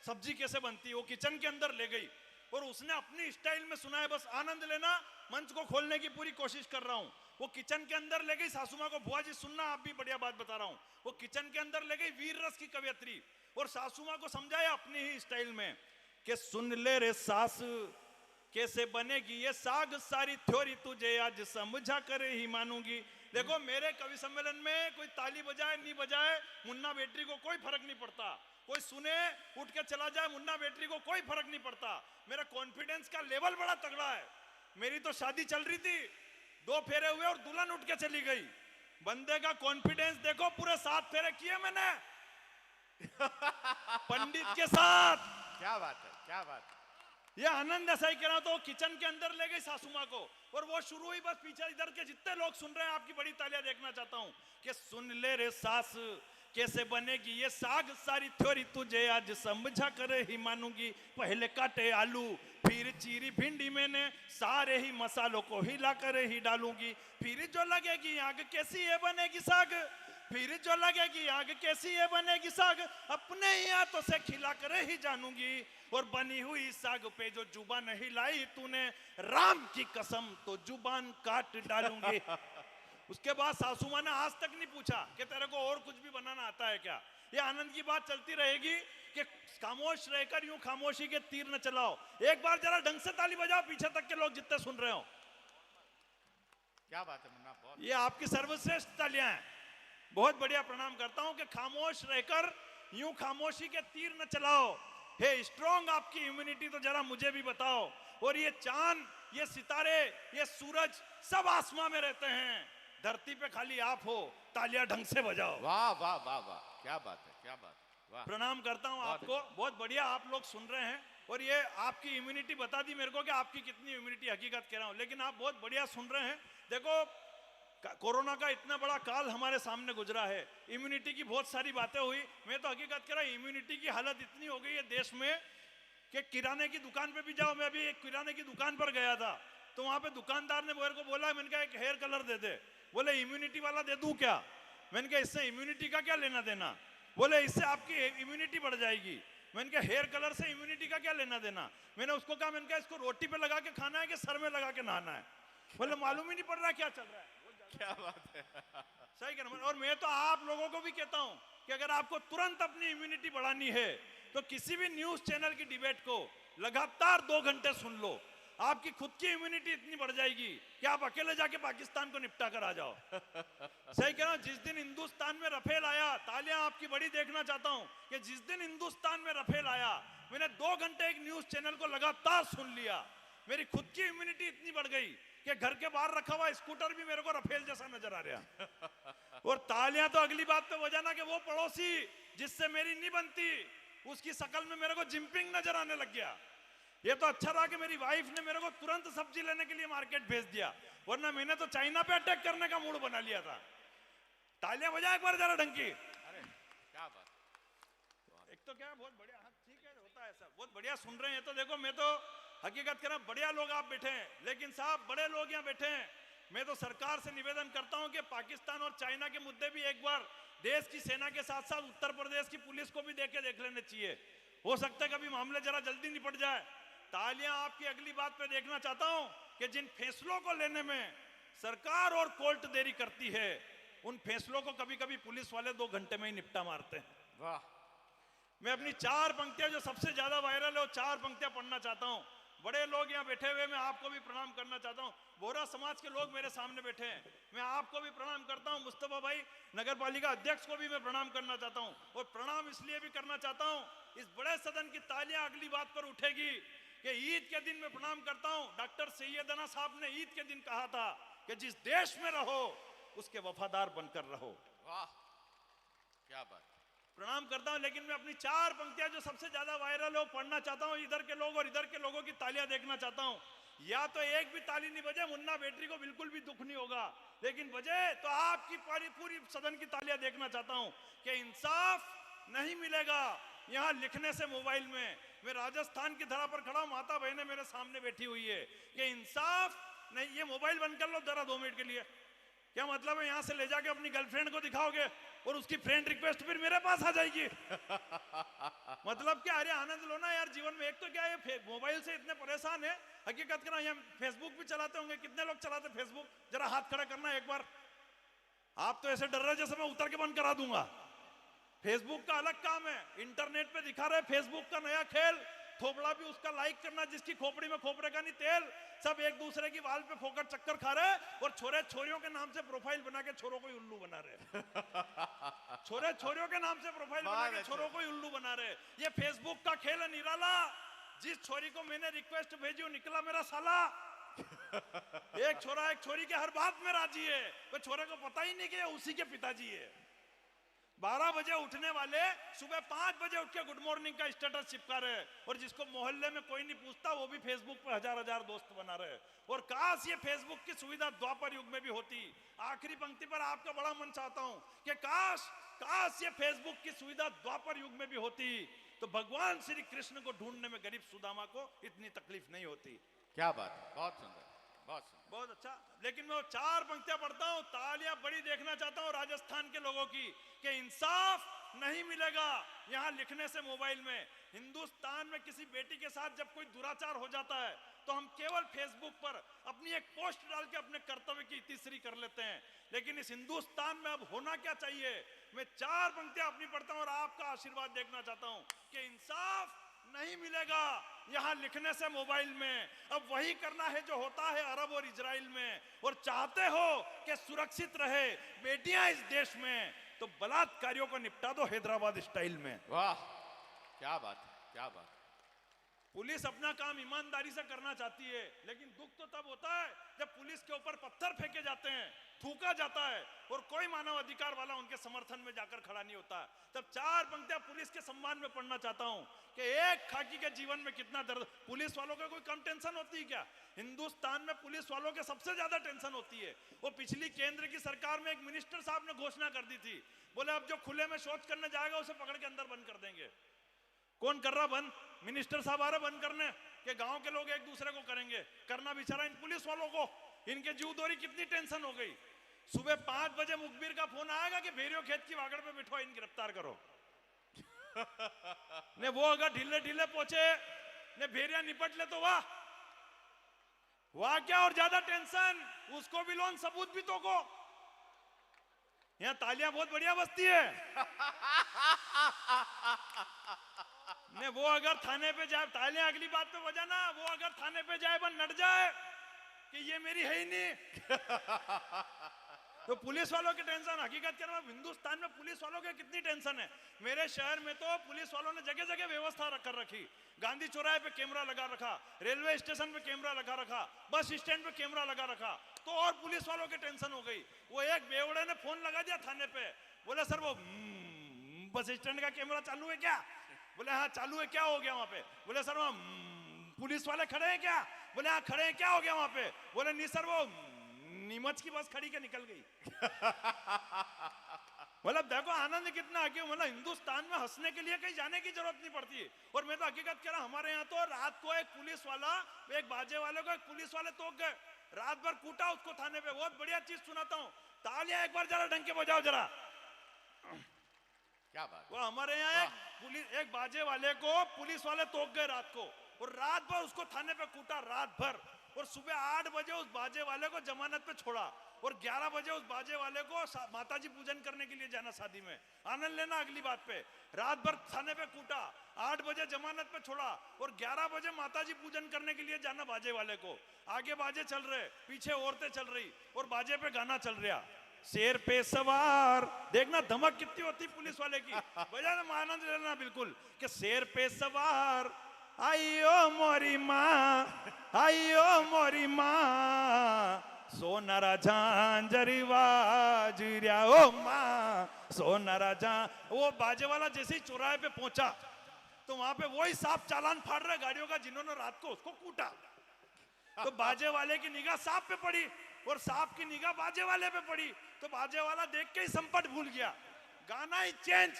सब्जी कैसे बनती है। वो किचन के अंदर ले गई और उसने अपनी स्टाइल में सुनाया। बस आनंद लेना, मंच को खोलने की पूरी कोशिश कर रहा हूं। वो किचन के अंदर ले गई, सासू मां को बुआ जी सुनना, आप भी बढ़िया बात बता रहा हूं। वो किचन के अंदर ले गई वीर रस की कवियत्री और सासू मां को समझाया अपनी ही स्टाइल में कि सुन ले रे सास कैसे बनेगी ये साग, सारी थ्योरी तुझे आज समझा कर ही मानूंगी। देखो मेरे कवि सम्मेलन में कोई ताली बजाए नहीं बजाए, मुन्ना बेटरी को कोई फर्क नहीं पड़ता। कोई सुने उठ के चला जाए, मुन्ना बेटरी को कोई फर्क नहीं पड़ता। मेरा कॉन्फिडेंस का लेवल बड़ा तगड़ा है। मेरी तो शादी चल रही थी, 2 फेरे हुए और दुल्हन उठ के चली गई। बंदे का कॉन्फिडेंस देखो, पूरे 7 फेरे किए मैंने पंडित के साथ। क्या बात है, क्या बात है। ये आनंद ऐसा ही कह रहा तो किचन के अंदर ले गई सासू मां को और वो शुरू ही बस पीछे इधर के जितने लोग सुन रहे हैं आपकी बड़ी तालियां देखना चाहता हूं कि सुन ले रे सास कैसे बनेगी ये साग, सारी थ्योरी तुझे आज समझा कर ही मानूंगी। पहले काटे आलू फिर चीरी भिंडी, मैंने सारे ही मसालों को हिला कर ही डालूंगी। फिर जो लगेगी आग कैसी है बनेगी साग, फिर जो लगेगी आग कैसी है बनेगी साग, अपने ही हाथों से खिला कर ही जानूंगी। और बनी हुई साग पे जो जुबान हिलाई तूने, राम की कसम तो जुबान काट डालूंगी। उसके बाद सासू मां ने आज तक नहीं पूछा कि तेरे को और कुछ भी बनाना आता है क्या। ये आनंद की बात चलती रहेगी कि खामोश रहकर यूं खामोशी के तीर न चलाओ। एक बार जरा ढंग से ताली बजाओ, पीछे तक के लोग जितने सुन रहे हो। क्या बात है मुन्ना, बहुत ये आपकी सर्वश्रेष्ठ तालियां हैं, बहुत बढ़िया प्रणाम करता हूं कि खामोश रहकर यूं खामोशी के तीर न चलाओ। हे स्ट्रॉन्ग आपकी इम्यूनिटी तो जरा मुझे भी बताओ। और ये चांद ये सितारे, ये सूरज सब आसमां में रहते हैं, धरती पे खाली आप हो, तालियां ढंग से बजाओ। वाह वाह वाह वाह, क्या बात है, क्या बात है, वाह। प्रणाम करता हूं आपको, बहुत बढ़िया आप लोग सुन रहे हैं, और ये आपकी इम्यूनिटी बता दी मेरे को कि आपकी कितनी इम्यूनिटी, हकीकत कह रहा हूं, लेकिन आप बहुत बढ़िया सुन रहे हैं। देखो कोरोना का इतना बड़ा काल हमारे सामने गुजरा है, इम्यूनिटी की बहुत सारी बातें हुई, मैं तो हकीकत कह रहा हूं इम्यूनिटी की हालत इतनी हो गई है देश में कि किराने की दुकान पे भी जाओ, मैं अभी एक किराने की दुकान पर गया था, तो वहां पे दुकानदार ने मेरे को बोला, मैंने कहा एक हेयर कलर दे दे, बोले इम्यूनिटी वाला दे दूं क्या? मैंने कहा इससे इम्यूनिटी का क्या लेना देना? बोले इससे आपकी इम्यूनिटी बढ़ जाएगी। मैंने कहा हेयर कलर से इम्यूनिटी का क्या लेना देना? मैंने उसको कहा, मैंने कहा इसको रोटी पे लगा के खाना है कि सर में लगा के नहाना है? बोले मालूम ही नहीं पड़ रहा क्या चल रहा है। क्या बात है। सही कह रहा हूं। और मैं तो आप लोगों को भी कहता हूं कि अगर आपको तुरंत अपनी इम्यूनिटी बढ़ानी है तो किसी भी न्यूज चैनल की डिबेट को लगातार 2 घंटे सुन लो, आपकी खुद की इम्यूनिटी इतनी बढ़ जाएगी कि आप अकेले जाके पाकिस्तान को निपटा कर आ जाओ। सही कह रहा हूं। जिस दिन हिंदुस्तान में रफेल आया, तालियां आपकी बड़ी देखना चाहता हूं कि जिस दिन हिंदुस्तान में रफेल आया, मैंने 2 घंटे एक न्यूज चैनल को लगातार सुन लिया, मेरी खुद की इम्यूनिटी इतनी बढ़ गई कि घर के बाहर रखा हुआ स्कूटर भी मेरे को रफेल जैसा नजर आ रहा। और तालियां तो अगली बात पे बजाना कि वो पड़ोसी जिससे मेरी नहीं बनती, उसकी शकल में मेरे को जिम्पिंग नजर आने लग गया। ये तो अच्छा रहा कि मेरी वाइफ ने मेरे को तुरंत सब्जी लेने के लिए मार्केट भेज दिया, वरना मैंने तो चाइना पे अटैक करने का मूड बना लिया था। तालियां बजा एक बार जरा ढंग की। अरे क्या बात। एक तो क्या बहुत बढ़िया, हाँ ठीक है, होता है सब, बहुत बढ़िया सुन रहे हैं। तो देखो मैं तो हकीकत कह रहा हूं, बढ़िया लोग आप बैठे हैं, लेकिन साहब बड़े लोग यहाँ बैठे हैं, मैं तो सरकार से निवेदन करता हूं कि पाकिस्तान और चाइना के मुद्दे भी एक बार देश की सेना के साथ साथ उत्तर प्रदेश की पुलिस को भी देख लेने चाहिए। हो सकता है कभी मामले जरा जल्दी निपट जाए। तालियां आपकी अगली बात पे देखना चाहता हूं कि जिन फैसलों को लेने में सरकार और कोर्ट देरी करती है, उन फैसलों को कभी कभी पुलिस वाले 2 घंटे में ही निपटा मारते हैं। वाह। मैं अपनी 4 पंक्तियां जो सबसे ज्यादा वायरल है, वो 4 पंक्तियां पढ़ना चाहता हूं। बड़े लोग यहाँ बैठे हुए, मैं आपको भी प्रणाम करना चाहता हूँ। बोहरा समाज के लोग मेरे सामने बैठे हैं, मैं आपको भी प्रणाम करता हूँ। मुस्तफा भाई नगर पालिका अध्यक्ष को भी मैं प्रणाम करना चाहता हूँ, और प्रणाम इसलिए भी करना चाहता हूँ, इस बड़े सदन की तालियां अगली बात पर उठेगी कि ईद के दिन मैं प्रणाम करता हूँ। डॉक्टर सैयदना साहब ने ईद के दिन कहा था कि जिस देश में रहो उसके वफादार बनकर रहो। वाह क्या बात। प्रणाम करता हूं, लेकिन मैं अपनी 4 पंक्तियां जो सबसे ज्यादा वायरल है वो पढ़ना चाहता हूं। इधर के लोग और इधर के लोगों की तालियां देखना चाहता हूं। या तो एक भी ताली नहीं बजे, मुन्ना बैटरी को बिल्कुल भी दुख नहीं होगा, लेकिन बजे तो आपकी पूरी सदन की तालियां देखना चाहता हूं कि इंसाफ नहीं मिलेगा यहां लिखने से मोबाइल में। मैं राजस्थान की धरा पर खड़ा हूं, माता बहने मेरे सामने बैठी हुई है कि इंसाफ नहीं। ये मोबाइल बंद कर लो जरा 2 मिनट के लिए। क्या मतलब है, यहां से ले जाके अपनी गर्लफ्रेंड को दिखाओगे और उसकी फ्रेंड रिक्वेस्ट फिर मेरे पास आ जाएगी? मतलब क्या? अरे आनंद लो ना यार जीवन में। एक तो क्या है, मोबाइल से इतने परेशान है, हकीकत करना यहाँ फेसबुक भी चलाते होंगे, कितने लोग चलाते फेसबुक? जरा हाथ खड़ा करना एक बार। आप तो ऐसे डर रहे जैसे मैं उतर के बंद करा दूंगा। फेसबुक का अलग काम है, इंटरनेट पे दिखा रहे फेसबुक का नया खेल, थोबड़ा भी उसका लाइक करना जिसकी खोपड़ी में खोपरे का नहीं तेल। सब एक दूसरे की वाल पे फोकट चक्कर खा रहे, और छोरे छोरियों के नाम से प्रोफाइल बना के छोरों को उल्लू बना रहे। छोरे छोरियों के नाम से प्रोफाइल बना के छोरों को उल्लू बना रहे। ये फेसबुक का खेल है निराला। जिस छोरी को मैंने रिक्वेस्ट भेजी वो निकला मेरा साला। एक छोरा एक छोरी के हर बात में राजी है, वो छोरे को पता ही नहीं कि उसी के पिताजी है। 12 बजे उठने वाले सुबह 5 बजे उठ के गुड मॉर्निंग का स्टेटस चिपका रहे, और जिसको मोहल्ले में कोई नहीं पूछता वो भी फेसबुक पर हजार दोस्त बना रहे। और काश ये फेसबुक की सुविधा द्वापर युग में भी होती। आखिरी पंक्ति पर आपका बड़ा मन चाहता हूं कि काश ये फेसबुक की सुविधा द्वापर युग में भी होती, तो भगवान श्री कृष्ण को ढूंढने में गरीब सुदामा को इतनी तकलीफ नहीं होती। क्या बात है, बहुत सुंदर, बहुत सुंदर, बहुत अच्छा। लेकिन मैं वो 4 पंक्तियां पढ़ता हूं, तालियां बड़ी देखना चाहता हूं राजस्थान के लोगों की कि इंसाफ नहीं मिलेगा यहां लिखने से मोबाइल में। हिंदुस्तान में किसी बेटी के साथ जब कोई दुराचार हो जाता है तो हम केवल फेसबुक पर अपनी एक पोस्ट डाल के अपने कर्तव्य की तीसरी कर लेते हैं, लेकिन इस हिंदुस्तान में अब होना क्या चाहिए? मैं 4 पंक्तियां अपनी पढ़ता हूं और आपका आशीर्वाद देखना चाहता हूं कि इंसाफ नहीं मिलेगा यहां लिखने से मोबाइल में। अब वही करना है जो होता है अरब और इजराइल में, और चाहते हो कि सुरक्षित रहे बेटियां इस देश में, तो बलात्कारियों को निपटा दो हैदराबाद स्टाइल में। वाह क्या बात है, क्या बात। पुलिस अपना काम ईमानदारी से करना चाहती है, लेकिन दुख तो तब होता है जब पुलिस के ऊपर पत्थर फेंके जाते हैं, थूका जाता है और कोई मानव अधिकार वाला उनके समर्थन में जाकर खड़ा नहीं होता। तब चार पंक्तियां पुलिस के सम्मान में पढ़ना चाहता हूं कि एक खाकी के जीवन में कितना दर्द। पुलिस वालों का कोई कम टेंशन होती है क्या? हिंदुस्तान में पुलिस वालों के सबसे ज्यादा टेंशन होती है। वो पिछली केंद्र की सरकार में एक मिनिस्टर साहब ने घोषणा कर दी थी, बोले अब जो खुले में शौच करने जाएगा उसे पकड़ के अंदर बंद कर देंगे। कौन कर रहा बंद? मिनिस्टर साहब आ रहे बंद करने के गांव के लोग एक दूसरे को करेंगे। करना बेचारा इन पुलिस वालों को, इनके जीवदोरी कितनी टेंशन हो गई। सुबह 5 बजे मुखबिर का फोन आएगा कि भेरियो खेत की वागड़ पे बिठो, इन गिरफ्तार करो। ने वो अगर ढीले ढीले पहुंचे ने भेरिया निपट ले तो वाह वाह, क्या और ज्यादा टेंशन। उसको भी लोन सबूत भी तो को। यहां तालियां बहुत बढ़िया बजती है। ने वो अगर थाने पे जाए, तालियां अगली बात पे बजाना, वो अगर थाने पे जाए बन नट जाए कि ये मेरी है ही नहीं। तो पुलिस वालों की टेंशन, हकीकत क्या है हिंदुस्तान में पुलिस वालों की कितनी टेंशन है। मेरे शहर में तो पुलिस वालों ने जगह जगह व्यवस्था कर रखी। गांधी चौराहे पे कैमरा लगा रखा, रेलवे स्टेशन पे कैमरा लगा रखा, बस स्टैंड पे कैमरा लगा रखा। तो और पुलिस वालों की टेंशन हो गई। वो एक बेवड़े ने फोन लगा दिया थाने पे, बोले सर वो बस स्टैंड का कैमरा चालू है क्या? बोले हाँ चालू है। क्या हो गया वहां पे? बोले सर वहां पुलिस वाले खड़े हैं क्या? बोले हाँ खड़े हैं। क्या हो गया वहां पे? बोले नहीं सर वो नीमच की बस खड़ी के निकल गई। मतलब देखो आनंद कितना आगे। मतलब हिंदुस्तान में हंसने के लिए कहीं जाने की जरूरत नहीं पड़ती। और मैं तो हकीकत कह रहा हूं, हमारे यहाँ तो रात को एक पुलिस वाला, एक बाजे वाले को एक पुलिस वाले तोड़ गए, रात भर कूटा उसको थाने पे। बहुत बढ़िया चीज सुनाता हूँ, तालियां एक बार जरा ढंग के बजाओ जरा। क्या बात। वो हमारे यहाँ एक बाजे वाले को पुलिस वाले तोड़ गए रात को, और रात भर उसको थाने पे कूटा, रात भर। और सुबह 8 बजे उस बाजे वाले को जमानत पे छोड़ा, और 11 बजे उस बाजे वाले को माताजी पूजन करने के लिए जाना शादी में। आनंद लेना अगली बात पे। रात भर थाने पे कूटा, 8 बजे जमानत पे छोड़ा, और 11 बजे माताजी पूजन करने के लिए जाना बाजे वाले को। आगे बाजे चल रहे, पीछे औरतें चल रही, और बाजे पे गाना चल रहा, शेर पे सवार। देखना धमक कितनी होती पुलिस वाले की। बजाना आनंद लेना बिल्कुल कि शेर पे सवार आइयो मोरी माँ, आइयो मोरी माँ, सोनारा झांझरी बाजरिया ओ माँ, सोनारा झां। वो बाजे वाला जैसे ही चौराहे पे पहुंचा तो वहां पे वही सांप चालान फाड़ रहे गाड़ियों का जिन्होंने रात को उसको कूटा। तो बाजे वाले की निगाह सांप पे पड़ी और सांप की निगाह बाजे वाले पे पड़ी। तो बाजे वाला देख के ही संपट भूल गया, गाना ही चेंज।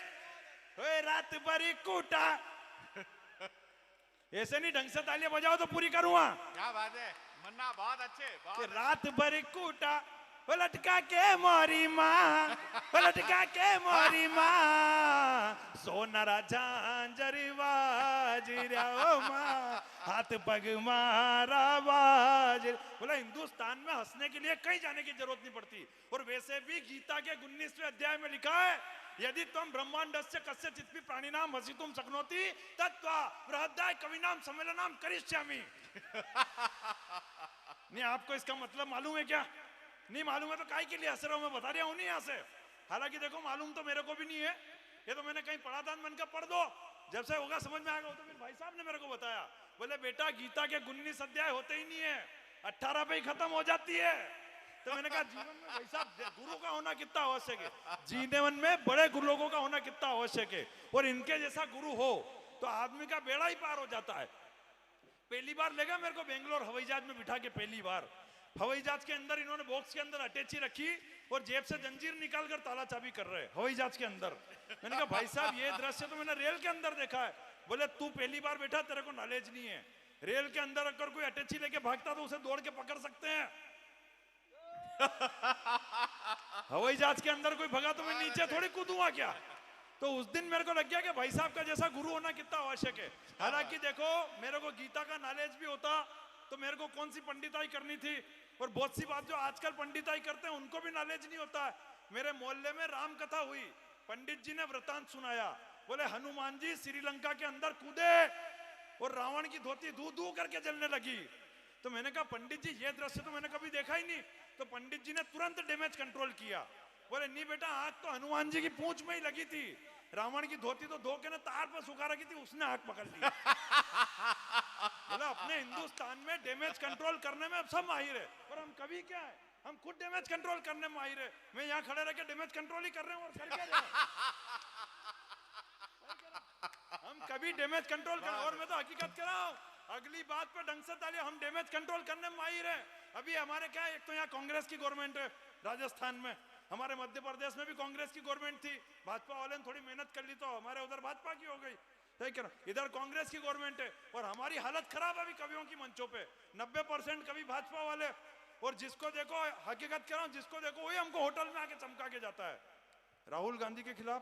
रात भरी कूटा। ऐसे नहीं, ढंग से तालियां बजाओ तो पूरी करूंगा। क्या बात है मन्ना, बहुत अच्छे, बहुत रात भरी कूटा, लटका के मोरी माँ, लटका के मोरी माँ, सोनारा झांझरी बाजरिया ओ माँ, हाथ पग मारा बाज। बोला हिंदुस्तान में हंसने के लिए कहीं जाने की जरूरत नहीं पड़ती। और वैसे भी गीता के 19वें अध्याय में लिखा है, यदि तुम ब्रह्मांडस्य कस्य चित्पि प्राणिनाम वसितुम शक्नोति तत्वा बृहदाय कविनाम सम्मेलनाम करिष्यामि। नहीं आपको इसका मतलब मालूम है क्या? नहीं मालूम है तो काहे के लिए हंस रहा हूं? मैं बता रहा हूं नहीं यहाँ से। हालांकि देखो मालूम तो मेरे को भी नहीं है, ये तो मैंने कहीं पढ़ा था, मन का पढ़ दो, जब से होगा समझ में आएगा। तो फिर भाई साहब ने मेरे को बताया, बोले बेटा गीता के 19 अध्याय होते ही नहीं है, 18 पे ही खत्म हो जाती है। तो मैंने कहा जीवन में भाई साहब गुरु का होना कितना आवश्यक है, जीवन में बड़े गुरु लोगों का होना कितना आवश्यक है। और इनके जैसा गुरु हो तो आदमी का बेड़ा ही पार हो जाता है। पहली बार लेगा मेरे को बेंगलोर हवाई जहाज में बिठा के, पहली बार हवाई जहाज के अंदर इन्होंने बॉक्स के अंदर अटैची रखी और जेब से जंजीर निकाल कर ताला चाबी कर रहे हवाई जहाज के अंदर। मैंने कहा भाई साहब ये दृश्य तो मैंने रेल के अंदर देखा है। बोले तू पहली बार बैठा, तेरे को नॉलेज नहीं है। रेल के अंदर अगर कोई अटैची लेके भागता तो उसे दौड़ के पकड़ सकते हैं। हवाई जहाज के अंदर कोई भगा तो मैं नीचे थोड़ी कूदूंगा क्या? तो उस दिन मेरे को लग गया कि भाई साहब का जैसा गुरु होना कितना आवश्यक है। हालांकि देखो मेरे को गीता का नॉलेज भी होता तो मेरे को कौन सी पंडिताई करनी थी, और बहुत सी बात जो आजकल पंडिताई करते हैं उनको भी नॉलेज नहीं होता है। मेरे मोहल्ले में राम कथा हुई, पंडित जी ने वृतांत सुनाया, बोले हनुमान जी श्रीलंका के अंदर कूदे और रावण की धोती धू धू करके जलने लगी। तो मैंने कहा पंडित जी ये दृश्य तो मैंने कभी देखा ही नहीं। तो पंडित जी ने तुरंत डैमेज कंट्रोल किया, बोले नहीं बेटा आग तो हनुमान जी की पूंछ में ही लगी थी, रावण की धोती तो धो के ना तार पर सुखा रखी थी, उसने आग पकड़ ली। बोला अपने हिंदुस्तान में डैमेज कंट्रोल करने में सब माहिर है, और हम कभी क्या है, हम खुद डैमेज कंट्रोल करने में माहिर है। मैं यहाँ खड़े रह के डैमेज कंट्रोल ही कर रहे हैं और कर क्या रहे हैं? हम कभी डैमेज कंट्रोल कर, और मैं तो हकीकत कह रहा हूं, अगली बात पे ढंग से तालियां, हम डैमेज कंट्रोल करने में माहिर है। अभी हमारे क्या है, एक तो यहाँ कांग्रेस की गवर्नमेंट है राजस्थान में, हमारे मध्य प्रदेश में भी कांग्रेस की गवर्नमेंट थी, भाजपा वाले ने थोड़ी मेहनत कर ली तो हमारे उधर भाजपा की हो गई, ठीक है ना। इधर कांग्रेस की गवर्नमेंट है और हमारी हालत खराब है अभी कवियों की मंचों पे, 90% कवि भाजपा वाले, और जिसको देखो, हकीकत कह रहा हूं, जिसको देखो वही हमको होटल में आके चमका के जाता है। राहुल गांधी के खिलाफ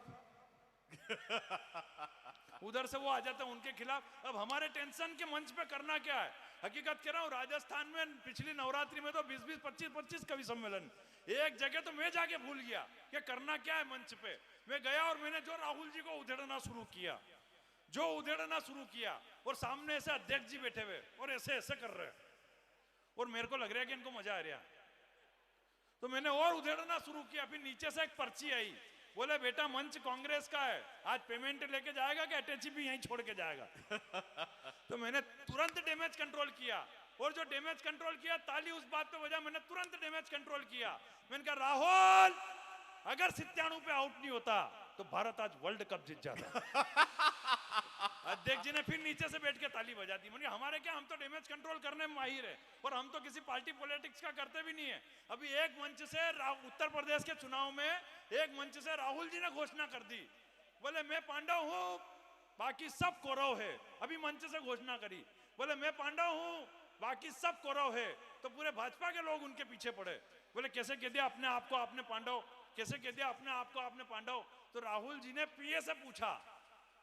उधर से वो आ जाते हैं उनके खिलाफ। अब हमारे टेंशन के मंच पे करना क्या है, हकीकत कह रहा हूं, राजस्थान में पिछली नवरात्रि में तो 20-20, 25-25 कवि सम्मेलन, एक जगह तो मैं जाके भूल गया कि करना क्या है मंच पे। मैं गया और मैंने जो राहुल जी को उधेड़ना शुरू किया, और सामने ऐसे अध्यक्ष जी बैठे हुए और ऐसे ऐसे कर रहे हैं, और मेरे को लग रहा है कि इनको मजा आ रहा है, तो मैंने और उधेड़ना शुरू किया। फिर नीचे से एक पर्ची आई, बोले बेटा मंच कांग्रेस का है, आज पेमेंट लेके जाएगा कि अटैची भी यहीं छोड़ के जाएगा। तो मैंने तुरंत डैमेज कंट्रोल किया, और जो डैमेज कंट्रोल किया, ताली उस बात पे बजा, मैंने तुरंत डैमेज कंट्रोल किया। मैंने कहा राहुल, अगर 97 पे आउट नहीं होता तो भारत आज वर्ल्ड कप जीत जाता। अध्यक्ष जी ने फिर नीचे से बैठ के ताली बजा दी। मुझे हमारे क्या, हम तो डैमेज कंट्रोल करने में माहिर है, और हम तो किसी पार्टी पॉलिटिक्स का करते भी नहीं है। अभी एक मंच से उत्तर प्रदेश के चुनाव में एक मंच से राहुल जी ने घोषणा कर दी, बोले मैं पांडव हूं, बाकी सब कौरव है। अभी मंच से घोषणा करी, बोले मैं पांडव हूं, बाकी सब कौरव है। तो पूरे भाजपा के लोग उनके पीछे पड़े, बोले कैसे कह दिया अपने आप को आपने पांडव, कैसे कह दिया अपने आप को आपने पांडव। तो राहुल जी ने पीए से पूछा,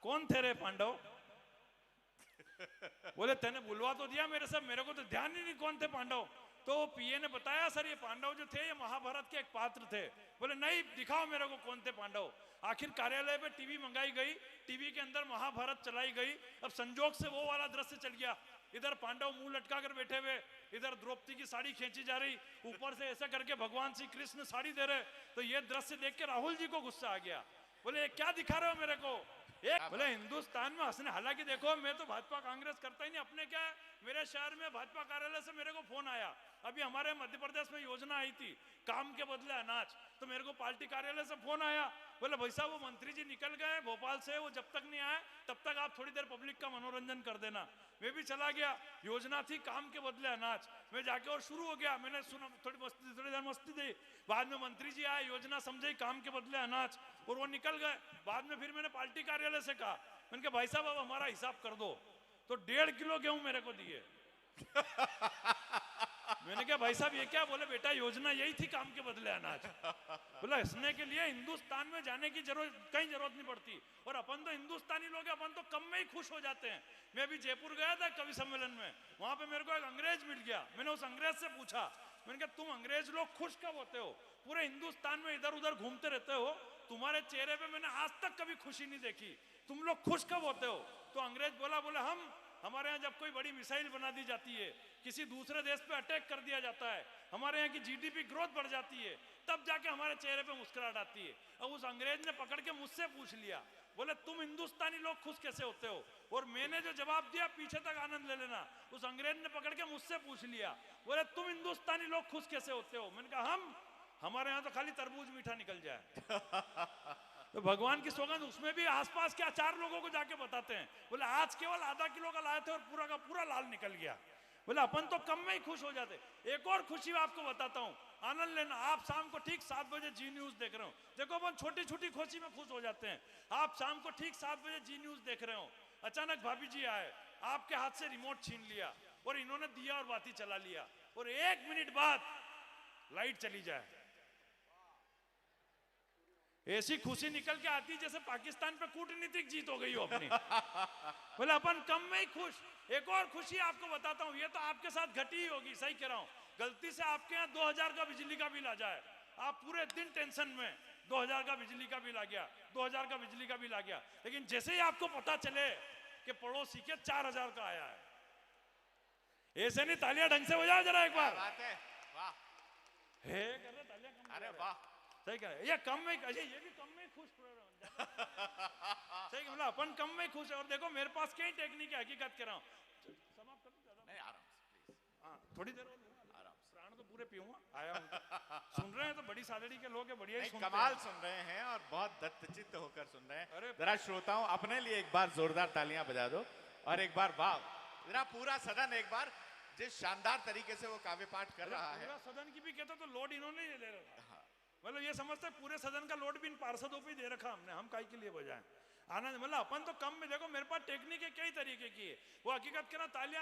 कौन थे रे पांडव? बोले तेने बुलवा तो दिया मेरे से, मेरे को तो ध्यान ही नहीं कौन थे पांडव। तो पीए ने बताया, सर ये पांडव जो थे ये महाभारत के एक पात्र थे। बोले नहीं, दिखाओ मेरे को कौन थे पांडव। आखिर कार्यालय पे टीवी मंगाई गई, टीवी के अंदर महाभारत चलाई गई। अब संजोग से वो वाला दृश्य चल गया, इधर पांडव मुंह लटका कर बैठे हुए, इधर द्रौपदी की साड़ी खींची जा रही, ऊपर से ऐसा करके भगवान श्री कृष्ण साड़ी दे रहे। तो ये दृश्य देख के राहुल जी को गुस्सा आ गया, बोले क्या दिखा रहे हो मेरे को। बोले हिंदुस्तान में हंसने, हालांकि देखो मैं तो भाजपा कांग्रेस करता ही नहीं, अपने क्या है, मेरे शहर में भाजपा कार्यालय से मेरे को फोन आया, अभी हमारे मध्य प्रदेश में योजना आई थी काम के बदले अनाज, तो मेरे को पार्टी कार्यालय से फोन आया, बोले भाई साहब वो मंत्री जी निकल गए भोपाल से, वो जब तक नहीं आए तब तक आप थोड़ी देर पब्लिक का मनोरंजन कर देना। मैं भी चला गया, योजना थी काम के बदले अनाज, मैं जाके और शुरू हो गया, मैंने सुना, थोड़ी देर मस्ती थी, बाद में मंत्री जी आए, योजना समझे काम के बदले अनाज, और वो निकल गए। बाद में फिर मैंने पार्टी कार्यालय से कहा, मैंने कहा भाई साहब अब हमारा हिसाब कर दो, तो 1.5 किलो गेहूं मेरे को दिए। मैंने कहा भाई साहब ये क्या? बोले बेटा योजना यही थी काम के बदले अनाज। बोला हंसने के लिए हिंदुस्तान में जाने की कहीं जरूरत नहीं पड़ती, और अपन तो हिंदुस्तानी लोग हैं, अपन तो कम में ही खुश हो जाते हैं। मैं भी जयपुर गया था कवि सम्मेलन में, वहां पे मेरे को एक अंग्रेज मिल गया, मैंने उस अंग्रेज से पूछा, मैंने कहा तुम अंग्रेज लोग खुश कब होते हो? पूरे हिंदुस्तान में इधर उधर घूमते रहते हो, तुम्हारे चेहरे पे मैंने आज तक कभी खुशी नहीं देखी, तुम लोग खुश कब होते हो? तो अंग्रेज बोला हमारे यहाँ जब कोई बड़ी मिसाइल बना दी जाती है, किसी दूसरे देश पे अटैक कर दिया जाता है, हमारे यहाँ की जीडीपी ग्रोथ बढ़ जाती है, तब जाके हमारे चेहरे पे मुस्कुराहट आती है। अब उस अंग्रेज ने पकड़ के मुझसे पूछ लिया, बोले तुम हिंदुस्तानी लोग खुश कैसे होते हो? और मैंने जो जवाब दिया पीछे तक आनंद ले लेना, उस अंग्रेज ने पकड़ के मुझसे पूछ लिया, बोले तुम हिंदुस्तानी लोग खुश कैसे होते हो? मैंने कहा हमारे यहाँ तो खाली तरबूज मीठा निकल जाए। तो भगवान की सौगंध, उसमें भी आसपास के 4 लोगों को जाके बताते हैं, बोले आज केवल आधा किलो का लाए थे और पूरा का पूरा लाल निकल गया। बोले अपन तो कम में ही खुश हो जाते। एक और खुशी आपको बताता हूँ, आनंद लेना। आप शाम को ठीक 7 बजे जी न्यूज देख रहे हो, देखो अपन छोटी छोटी खुशी में खुश हो जाते हैं। आप शाम को ठीक 7 बजे जी न्यूज देख रहे हो, अचानक भाभी जी आए, आपके हाथ से रिमोट छीन लिया और इन्होंने दिया और बाती चला लिया, और 1 मिनट बाद लाइट चली जाए, ऐसी खुशी निकल के आती जैसे पाकिस्तान पे कूटनीतिक जीत हो गई हो अपनी। बोले अपन कम में ही खुश। एक और खुशी आपको बताता हूँ, ये तो आपके साथ घटी ही होगी, सही कह रहा हूँ। गलती से आपके यहाँ 2000 का बिजली का बिल आ जाए, आप पूरे दिन टेंशन में, 2000 का बिजली का बिल आ गया, 2000 का बिजली का बिल आ गया, लेकिन जैसे ही आपको पता चले कि पड़ोसी के 4000 का आया है, ऐसे नहीं, तालियां ढंग से हो जाए जरा एक बार। बात है, वाह, हे कर रहे तालियां कम, अरे वाह, सही कह रहे हैं। ये कम में अजय ये भी कम में खुश सही मतलब अपन कम में खुश है। और देखो मेरे पास कई टेक्निक है, हकीकत कह रहा हूँ। समाप्त कर दूं ज़्यादा? नहीं, आराम से प्लीज, हाँ थोड़ी देर और आराम से। प्राण तो पूरे पीऊंगा आया हूँ। सुन रहे हैं तो बड़ी सादड़ी के लोग हैं, बढ़िया ही नहीं, सुनते कमाल हैं। सुन रहे हैं और बहुत दत्तचित्त होकर सुन रहे अरे हैं। जरा श्रोताओं अपने लिए एक बार जोरदार तालियां बजा दो और एक बार वाह। जरा पूरा सदन एक बार जिस शानदार तरीके से वो काव्य पाठ कर रहा है। पूरा सदन की भी कहता तो लोड इन्होंने ही ले रखा। मतलब ये समझते हैं पूरे सदन का लोड भी इन पार्षदों पे ही दे रखा हमने, हम काहे के लिए बजाएं। आनंद मतलब अपन तो कम में देखो मेरे पास टेक्निक है कई तरीके की है, वो हकीकत के ना तालियां